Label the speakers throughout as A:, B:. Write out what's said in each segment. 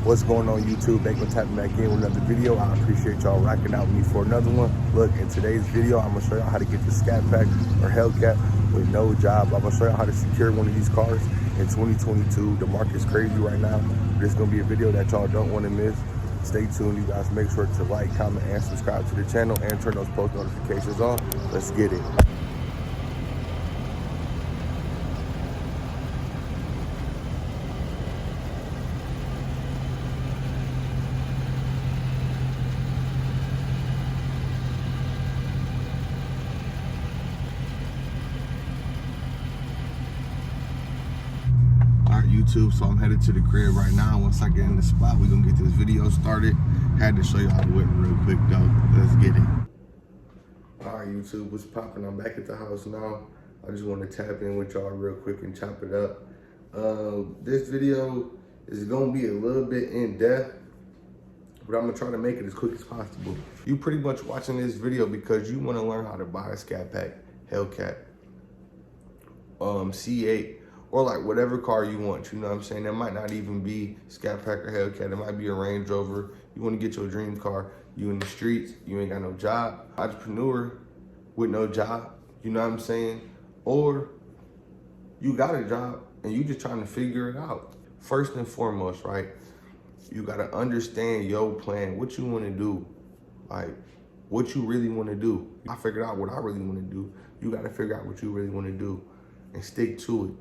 A: What's going on, YouTube? Thanks for tapping back in with another video. I appreciate y'all rocking out with me for another one. Look, in today's video, I'm gonna show y'all how to get the Scatpack or Hellcat with no job. I'm gonna show y'all how to secure one of these cars in 2022. The market's crazy right now. This is gonna be a video that y'all don't want to miss. Stay tuned, you guys. Make sure to like, comment, and subscribe to the channel and turn those post notifications on. Let's get it. YouTube, so I'm headed to the crib right now. Once I get in the spot, we're gonna get this video started. Had to show you how to whip real quick though. Let's get it. All right, YouTube, what's popping? I'm back at the house now. I just want to tap in with y'all real quick and chop it up. This video is gonna be a little bit in depth, but I'm gonna try to make it as quick as possible. You pretty much watching this video because you want to learn how to buy a Scatpack, Hellcat, C8, or like whatever car you want, you know what I'm saying? That might not even be Scatpack or Hellcat. It might be a Range Rover. You want to get your dream car. You in the streets, you ain't got no job. Entrepreneur with no job, you know what I'm saying? Or you got a job and you just trying to figure it out. First and foremost, right? You got to understand your plan, what you want to do, like what you really want to do. I figured out what I really want to do. You got to figure out what you really want to do and stick to it.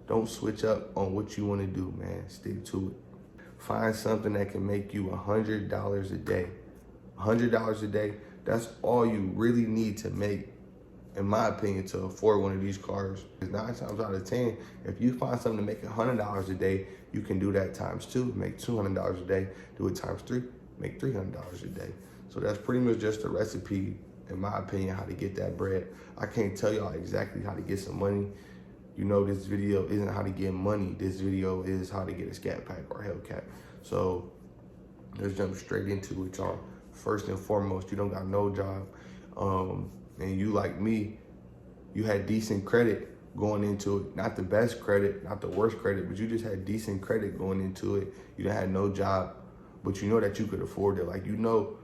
A: Don't switch up on what you want to do, man. Stick to it. Find something that can make you $100 a day. $100 a day, that's all you really need to make, in my opinion, to afford one of these cars. 9 times out of 10, if you find something to make $100 a day, you can do that times 2, make $200 a day. Do it times 3, make $300 a day. So that's pretty much just a recipe, in my opinion, how to get that bread. I can't tell y'all exactly how to get some money. You know, this video isn't how to get money. This video is how to get a Scatpack or Hellcat. So let's jump straight into it, y'all. First and foremost, you don't got no job. And you, like me, you had decent credit going into it. Not the best credit, not the worst credit, but you just had decent credit going into it. You didn't have no job, but you know that you could afford it. Like, you know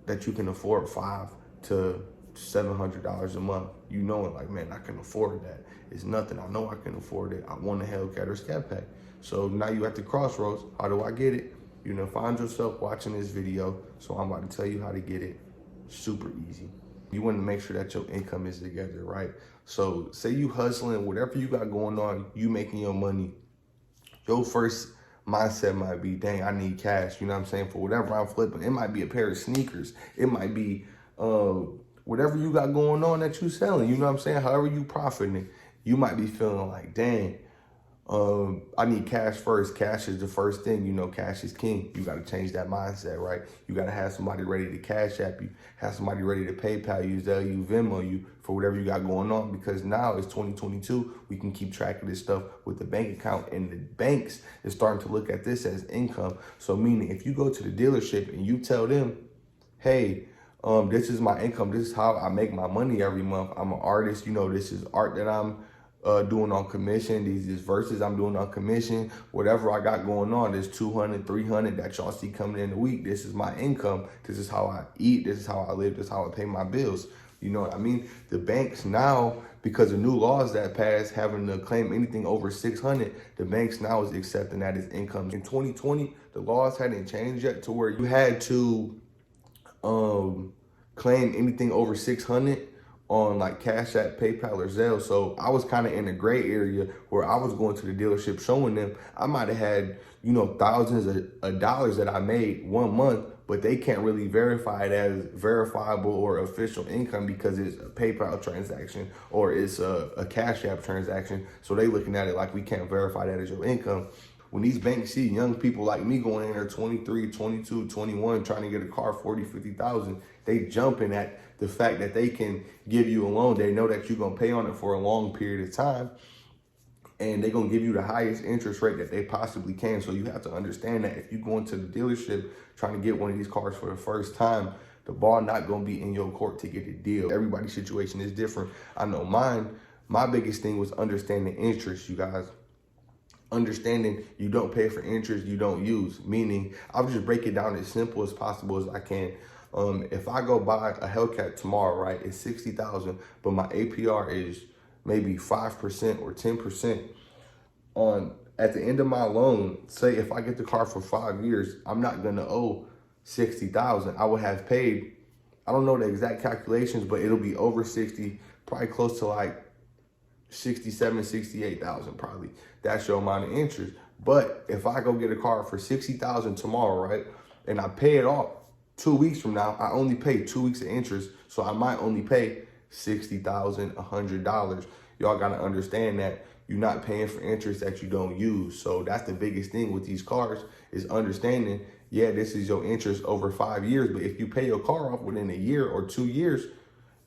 A: that you can afford $500 to $700 a month. You know it, like, man, I can afford that. It's nothing. I know I can afford it. I want a Hellcat or Scatpack. So now you at the crossroads. How do I get it? You know, find yourself watching this video. So I'm about to tell you how to get it. Super easy. You want to make sure that your income is together, right? So say you hustling, whatever you got going on, you making your money. Your first mindset might be, dang, I need cash. You know what I'm saying? For whatever I'm flipping. It might be a pair of sneakers. It might be whatever you got going on that you selling. You know what I'm saying? However you profiting, you might be feeling like, dang, I need cash first. Cash is the first thing. You know, cash is king. You got to change that mindset, right? You got to have somebody ready to cash app you, have somebody ready to PayPal you, Zelle you, Venmo you for whatever you got going on, because now it's 2022. We can keep track of this stuff with the bank account, and the banks is starting to look at this as income. So meaning if you go to the dealership and you tell them, hey, this is my income. This is how I make my money every month. I'm an artist. You know, this is art that I'm doing on commission. These is verses I'm doing on commission. Whatever I got going on, there's 200, 300 that y'all see coming in a week. This is my income. This is how I eat. This is how I live. This is how I pay my bills. You know what I mean? The banks now, because of new laws that passed, having to claim anything over 600, the banks now is accepting that as income. In 2020, the laws hadn't changed yet to where you had to claim anything over 600 on like Cash App, PayPal, or Zelle. So I was kind of in a gray area where I was going to the dealership showing them I might have had, you know, thousands of dollars that I made 1 month, but they can't really verify it as verifiable or official income because it's a PayPal transaction or it's a Cash App transaction. So they looking at it like we can't verify that as your income. When these banks see young people like me going in there 23, 22, 21, trying to get a car 40, 50,000, they jumping at the fact that they can give you a loan. They know that you're going to pay on it for a long period of time, and they're going to give you the highest interest rate that they possibly can. So you have to understand that if you go into the dealership trying to get one of these cars for the first time, the ball not going to be in your court to get a deal. Everybody's situation is different. I know mine, my biggest thing was understanding interest, you guys. understanding you don't pay for interest you don't use, meaning I'll just break it down as simple as possible as I can. If I go buy a Hellcat tomorrow, right, it's 60,000, but my APR is maybe 5% or 10%. At the end of my loan, say if I get the car for 5 years, I'm not gonna owe 60,000. I would have paid, I don't know the exact calculations, but it'll be over 60, probably close to like 67, 68,000 probably. That's your amount of interest. But if I go get a car for 60,000 tomorrow, right, and I pay it off 2 weeks from now, I only pay 2 weeks of interest, so I might only pay $60,000, $100. Y'all gotta understand that you're not paying for interest that you don't use. So that's the biggest thing with these cars is understanding, yeah, this is your interest over 5 years, but if you pay your car off within a year or 2 years,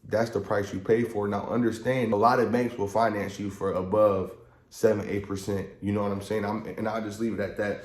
A: that's the price you pay for. Now understand, a lot of banks will finance you for above 7, 8%. You know what I'm saying? And I'll just leave it at that.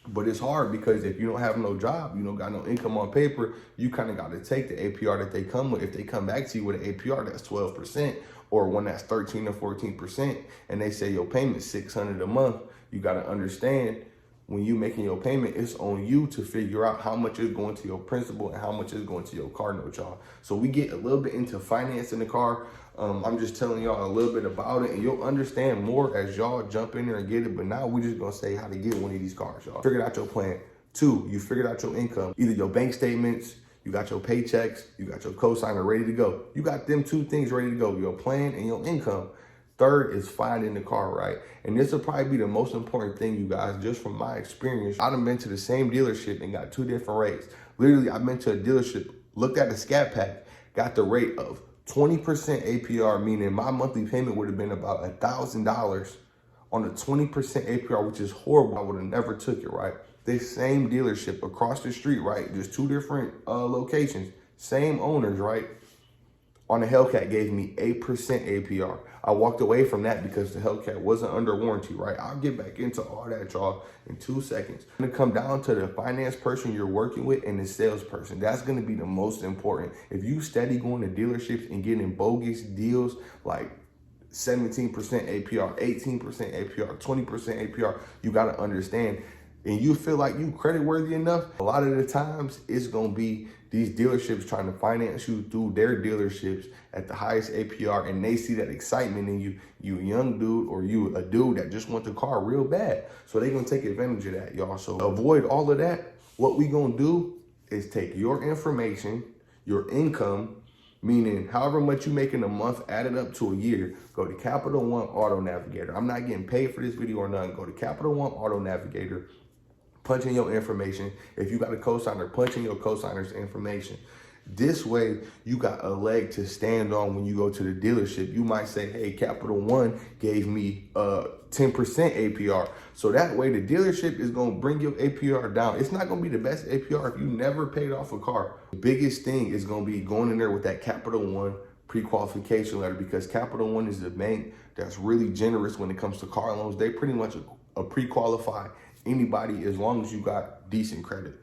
A: But it's hard because if you don't have no job, you don't got no income on paper, you kind of got to take the APR that they come with. If they come back to you with an APR that's 12% or one that's 13 or 14%, and they say your payment's $600 a month, you got to understand when you making your payment, it's on you to figure out how much is going to your principal and how much is going to your car note, y'all. So we get a little bit into financing the car. I'm just telling y'all a little bit about it, and you'll understand more as y'all jump in there and get it. But now we just gonna say how to get one of these cars, y'all. Figured out your plan. 2, you figured out your income. Either your bank statements, you got your paychecks, you got your cosigner ready to go. You got them 2 things ready to go, your plan and your income. 3rd is finding the car, right? And this will probably be the most important thing, you guys, just from my experience. I've been to the same dealership and got 2 different rates. Literally, I've been to a dealership, looked at the Scatpack, got the rate of 20% APR, meaning my monthly payment would have been about $1,000 on a 20% APR, which is horrible. I would have never took it, right? This same dealership across the street, right? Just 2 different locations, same owners, right? On the Hellcat gave me 8% APR. I walked away from that because the Hellcat wasn't under warranty, right? I'll get back into all that, y'all, in 2 seconds. It's gonna come down to the finance person you're working with and the salesperson. That's gonna be the most important. If you steady going to dealerships and getting bogus deals like 17% APR, 18% APR, 20% APR, you gotta understand, and you feel like you credit worthy enough, a lot of the times it's gonna be these dealerships trying to finance you through their dealerships at the highest APR, and they see that excitement in you, you a young dude or you a dude that just want the car real bad. So they gonna take advantage of that, y'all. So avoid all of that. What we gonna do is take your information, your income, meaning however much you make in a month, add it up to a year, go to Capital One Auto Navigator. I'm not getting paid for this video or nothing. Go to Capital One Auto Navigator, punch in your information. If you got a cosigner, punch in your cosigner's information. This way, you got a leg to stand on when you go to the dealership. You might say, hey, Capital One gave me 10% APR. So that way, the dealership is gonna bring your APR down. It's not gonna be the best APR if you never paid off a car. The biggest thing is gonna be going in there with that Capital One pre-qualification letter, because Capital One is the bank that's really generous when it comes to car loans. They pretty much pre-qualify anybody as long as you got decent credit.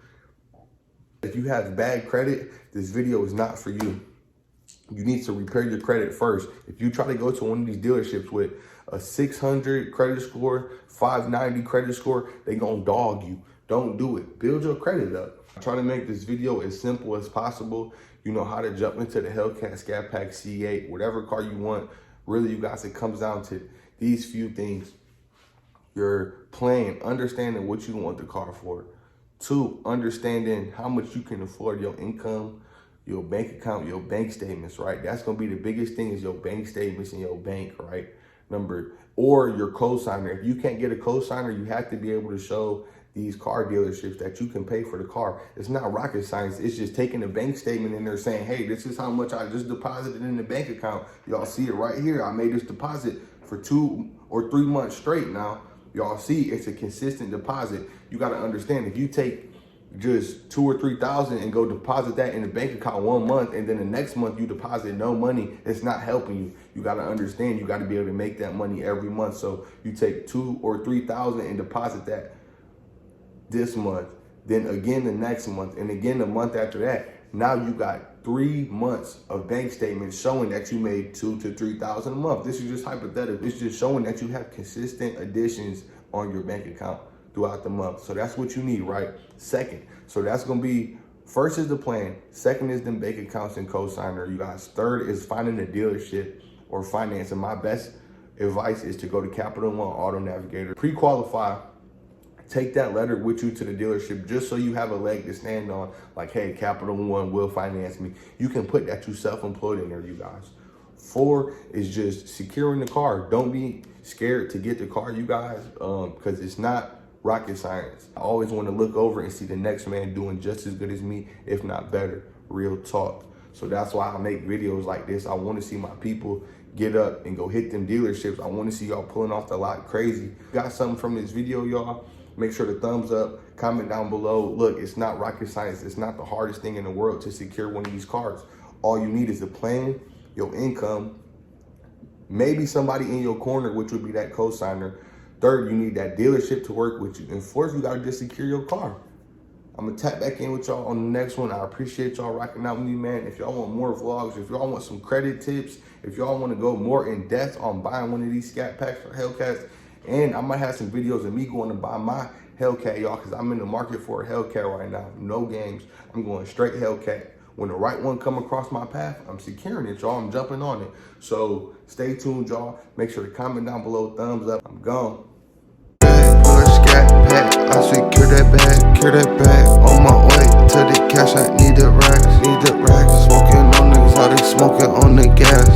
A: If you have bad credit, this video is not for you. You need to repair your credit first. If you try to go to one of these dealerships with a 600 credit score, 590 credit score, they gonna dog you. Don't do it. Build your credit up. I'm trying to make this video as simple as possible. You know how to jump into the Hellcat, Scatpack, C8, whatever car you want. Really, you guys, it comes down to these few things. Your plan, understanding what you want the car for. 2, understanding how much you can afford, your income, your bank account, your bank statements, right? That's gonna be the biggest thing, is your bank statements and your bank, right? Or your cosigner. If you can't get a cosigner, you have to be able to show these car dealerships that you can pay for the car. It's not rocket science. It's just taking a bank statement and they're saying, hey, this is how much I just deposited in the bank account. Y'all see it right here. I made this deposit for 2 or 3 months straight now. Y'all see it's a consistent deposit. You got to understand, if you take just 2,000 or 3,000 and go deposit that in the bank account 1 month, and then the next month you deposit no money, it's not helping you. You got to understand, you got to be able to make that money every month. So you take 2,000 or 3,000 and deposit that this month, then again the next month, and again the month after that. Now you got 3 months of bank statements showing that you made $2,000 to $3,000 a month. This is just hypothetical. It's just showing that you have consistent additions on your bank account throughout the month. So that's what you need, right? Second, so that's gonna be, first is the plan. Second is the bank accounts and co-signer, you guys. Third is finding a dealership or financing. My best advice is to go to Capital One Auto Navigator, pre-qualify, take that letter with you to the dealership just so you have a leg to stand on. Like, hey, Capital One will finance me. You can put that you self-employed in there, you guys. 4 is just securing the car. Don't be scared to get the car, you guys, because it's not rocket science. I always want to look over and see the next man doing just as good as me, if not better. Real talk. So that's why I make videos like this. I want to see my people get up and go hit them dealerships. I want to see y'all pulling off the lot crazy. Got something from this video, y'all? Make sure to thumbs up, comment down below. Look, it's not rocket science. It's not the hardest thing in the world to secure one of these cars. All you need is a plan, your income, maybe somebody in your corner, which would be that co-signer. Third, you need that dealership to work with you. And fourth, you gotta just secure your car. I'm gonna tap back in with y'all on the next one. I appreciate y'all rocking out with me, man. If y'all want more vlogs, if y'all want some credit tips, if y'all wanna go more in depth on buying one of these Scatpacks or Hellcats, and I might have some videos of me going to buy my Hellcat, y'all, because I'm in the market for a Hellcat right now. No games. I'm going straight Hellcat. When the right one come across my path, I'm securing it, y'all. I'm jumping on it. So stay tuned, y'all. Make sure to comment down below, thumbs up. I'm gone.
B: Pull a Scatpack, I secure that bag, on my way to the cash. I need the racks, smoking on the exotic, smoking on the gas,